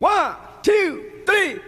1, 2, 3.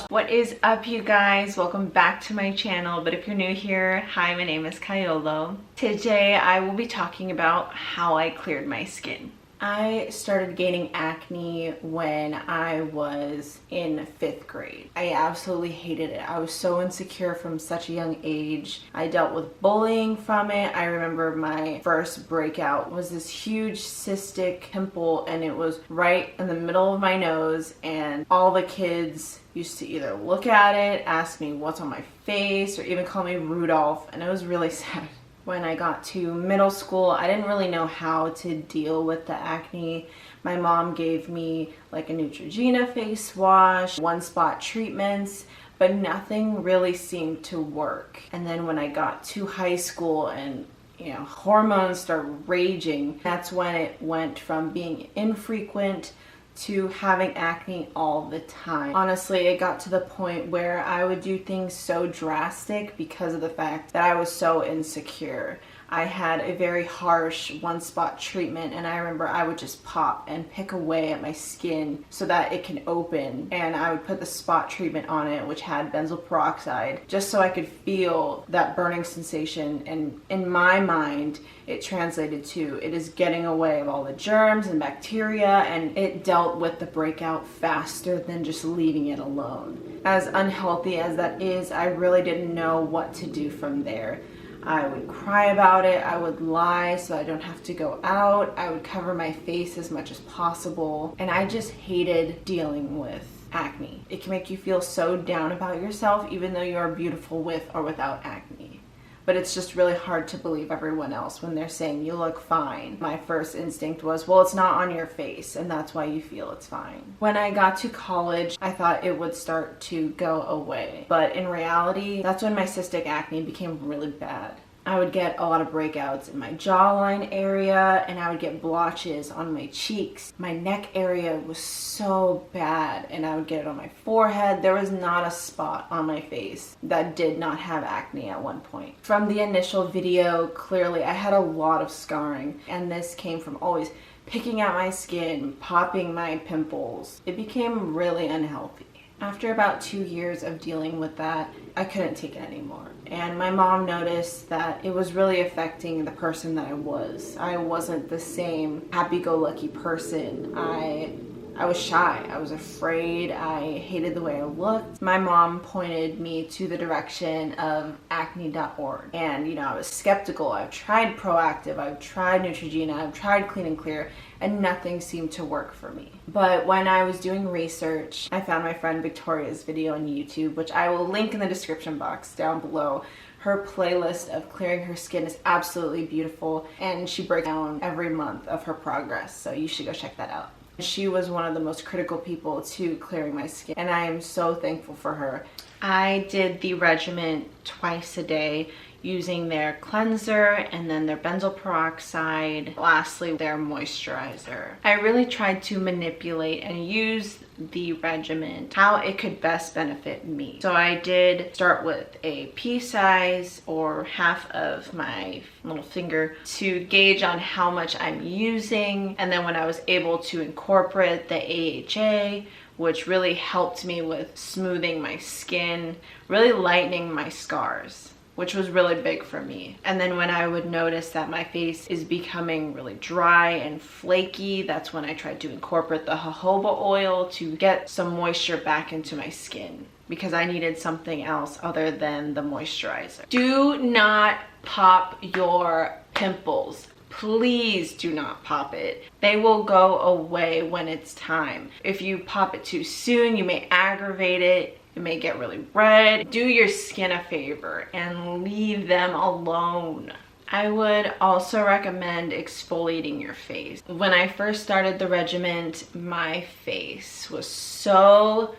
What is up, you guys? Welcome back to my channel. But if you're new here, hi, my name is Kaiolo. Today I will be talking about how I cleared my skin. I started gaining acne when I was in 5th grade. I absolutely hated it. I was so insecure from such a young age. I dealt with bullying from it. I remember my first breakout was this huge cystic pimple, and it was right in the middle of my nose, and all the kids used to either look at it, ask me what's on my face, or even call me Rudolph, and it was really sad. When I got to middle school, I didn't really know how to deal with the acne. My mom gave me like a Neutrogena face wash, one-spot treatments, but nothing really seemed to work. And then when I got to high school and hormones started raging, that's when it went from being infrequent to having acne all the time. Honestly, it got to the point where I would do things so drastic because of the fact that I was so insecure. I had a very harsh one-spot treatment, and I remember I would just pop and pick away at my skin so that it can open, and I would put the spot treatment on it, which had benzoyl peroxide, just so I could feel that burning sensation. And in my mind, it translated to it is getting away of all the germs and bacteria, and it dealt with the breakout faster than just leaving it alone. As unhealthy as that is, I really didn't know what to do from there. I would cry about it, I would lie so I don't have to go out, I would cover my face as much as possible, and I just hated dealing with acne. It can make you feel so down about yourself even though you are beautiful with or without acne. But it's just really hard to believe everyone else when they're saying you look fine. My first instinct was, well, it's not on your face, and that's why you feel it's fine. When I got to college, I thought it would start to go away. But in reality, that's when my cystic acne became really bad. I would get a lot of breakouts in my jawline area, and I would get blotches on my cheeks. My neck area was so bad, and I would get it on my forehead. There was not a spot on my face that did not have acne at one point. From the initial video, clearly I had a lot of scarring, and this came from always picking at my skin, popping my pimples. It became really unhealthy. After about 2 years of dealing with that, I couldn't take it anymore. And my mom noticed that it was really affecting the person that I was. I wasn't the same happy-go-lucky person. I was shy, I was afraid, I hated the way I looked. My mom pointed me to the direction of acne.org. And I was skeptical. I've tried Proactive, I've tried Neutrogena, I've tried Clean and Clear, and nothing seemed to work for me. But when I was doing research, I found my friend Victoria's video on YouTube, which I will link in the description box down below. Her playlist of clearing her skin is absolutely beautiful, and she breaks down every month of her progress, so you should go check that out. She was one of the most critical people to clearing my skin, and I am so thankful for her. I did the regimen twice a day using their cleanser and then their benzoyl peroxide, lastly their moisturizer. I really tried to manipulate and use the regimen how it could best benefit me. So I did start with a pea size or half of my little finger to gauge on how much I'm using, and then when I was able to incorporate the AHA, which really helped me with smoothing my skin, really lightening my scars, which was really big for me. And then when I would notice that my face is becoming really dry and flaky, that's when I tried to incorporate the jojoba oil to get some moisture back into my skin, because I needed something else other than the moisturizer. Do not pop your pimples. Please do not pop it. They will go away when it's time. If you pop it too soon, you may aggravate it. It may get really red. Do your skin a favor and leave them alone. I would also recommend exfoliating your face. When I first started the regimen, my face was so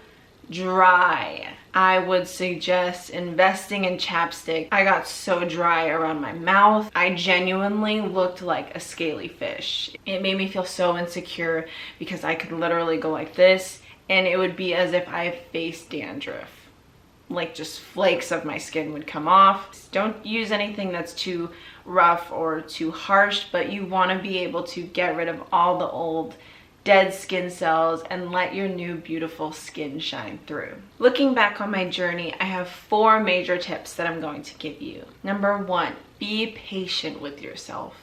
dry. I would suggest investing in chapstick. I got so dry around my mouth. I genuinely looked like a scaly fish. It made me feel so insecure because I could literally go like this and it would be as if I have face dandruff. like just flakes of my skin would come off. Don't use anything that's too rough or too harsh, but you want to be able to get rid of all the old dead skin cells and let your new beautiful skin shine through. Looking back on my journey, I have 4 major tips that I'm going to give you. Number 1, be patient with yourself.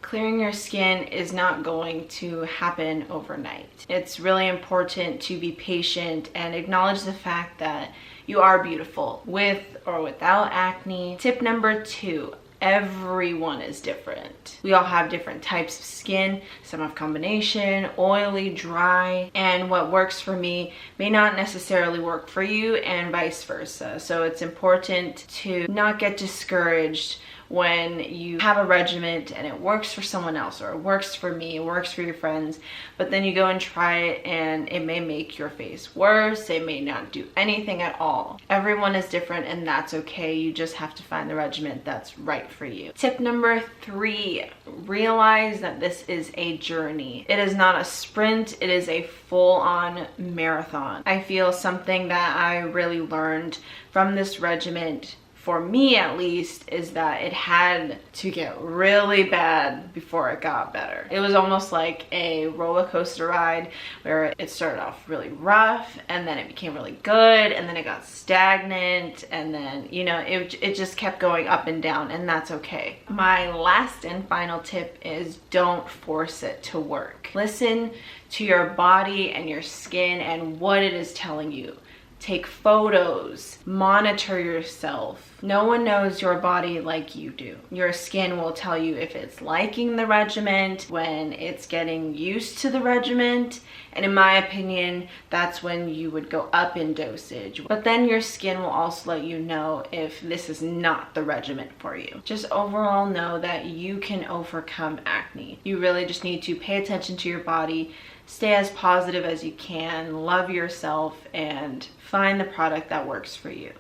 Clearing your skin is not going to happen overnight. It's really important to be patient and acknowledge the fact that you are beautiful with or without acne. Tip number 2, everyone is different. We all have different types of skin. Some have combination, oily, dry, and what works for me may not necessarily work for you, and vice versa. So it's important to not get discouraged when you have a regimen and it works for someone else, or it works for me, it works for your friends, but then you go and try it and it may make your face worse, it may not do anything at all. Everyone is different and that's okay. You just have to find the regimen that's right for you. Tip number 3, realize that this is a journey. It is not a sprint, it is a full-on marathon. I feel something that I really learned from this regimen, for me at least, is that it had to get really bad before it got better. It was almost like a roller coaster ride where it started off really rough and then it became really good and then it got stagnant and then, you know, it just kept going up and down, and that's okay. My last and final tip is don't force it to work. Listen to your body and your skin and what it is telling you. Take photos, monitor yourself. No one knows your body like you do. Your skin will tell you if it's liking the regimen, when it's getting used to the regimen, and in my opinion, that's when you would go up in dosage. But then your skin will also let you know if this is not the regimen for you. Just overall know that you can overcome acne. You really just need to pay attention to your body, stay as positive as you can, love yourself, and find the product that works for you.